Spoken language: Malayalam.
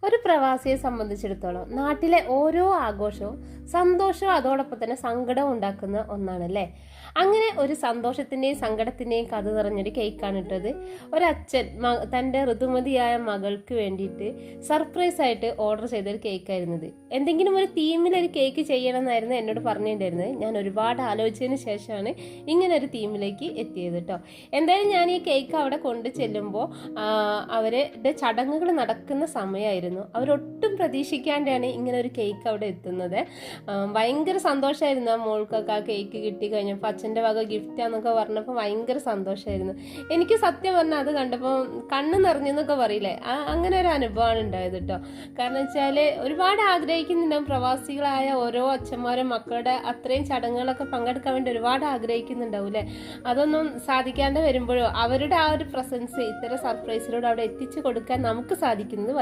ഒരു പ്രവാസിയെ സംബന്ധിച്ചിടത്തോളം നാട്ടിലെ ഓരോ ആഘോഷവും സന്തോഷവും അതോടൊപ്പം തന്നെ സങ്കടവും ഉണ്ടാക്കുന്ന ഒന്നാണല്ലേ. അങ്ങനെ ഒരു സന്തോഷത്തിന്റെയും സങ്കടത്തിന്റെയും കഥ നിറഞ്ഞൊരു കേക്കാണ് ഇട്ടത്. ഒരച്ഛൻ തൻ്റെ ഋതുമതിയായ മകൾക്ക് വേണ്ടിയിട്ട് സർപ്രൈസ് ആയിട്ട് ഓർഡർ ചെയ്തൊരു കേക്കായിരുന്നത്. എന്തെങ്കിലും ഒരു തീമിലൊരു കേക്ക് ചെയ്യണം എന്നായിരുന്നു എന്നോട് പറഞ്ഞിട്ടുണ്ടായിരുന്നത്. ഞാൻ ഒരുപാട് ആലോചിച്ചതിന് ശേഷമാണ് ഇങ്ങനെ ഒരു തീമിലേക്ക് എത്തിയത് കേട്ടോ. എന്തായാലും ഞാൻ ഈ കേക്ക് അവിടെ കൊണ്ടു ചെല്ലുമ്പോൾ അവരുടെ ചടങ്ങുകൾ നടക്കുന്ന സമയമായിരുന്നു. അവരൊട്ടും പ്രതീക്ഷിക്കാണ്ടാണ് ഇങ്ങനെ ഒരു കേക്ക് അവിടെ എത്തുന്നത്. ഭയങ്കര സന്തോഷമായിരുന്നു ആ മോൾക്കൊക്കെ ആ കേക്ക് കിട്ടി കഴിഞ്ഞപ്പോൾ. അച്ഛൻ്റെ വക ഗിഫ്റ്റാന്നൊക്കെ പറഞ്ഞപ്പോൾ ഭയങ്കര സന്തോഷമായിരുന്നു. എനിക്ക് സത്യം പറഞ്ഞാൽ അത് കണ്ടപ്പോൾ കണ്ണ് നിറഞ്ഞെന്നൊക്കെ പറയില്ലേ, അങ്ങനെ ഒരു അനുഭവമാണ് ഉണ്ടായത് കേട്ടോ. കാരണം വെച്ചാൽ ഒരുപാട് ആഗ്രഹിക്കുന്നുണ്ടാവും പ്രവാസികളായ ഓരോ അച്ഛന്മാരും മക്കളുടെ അത്രയും ചടങ്ങുകളൊക്കെ പങ്കെടുക്കാൻ വേണ്ടി ഒരുപാട് ആഗ്രഹിക്കുന്നുണ്ടാവും അല്ലേ. അതൊന്നും സാധിക്കാണ്ട് വരുമ്പോഴോ അവരുടെ ആ ഒരു പ്രസൻസ് ഇത്തരം സർപ്രൈസിലൂടെ അവിടെ എത്തിച്ചു കൊടുക്കാൻ നമുക്ക് സാധിക്കുന്നത്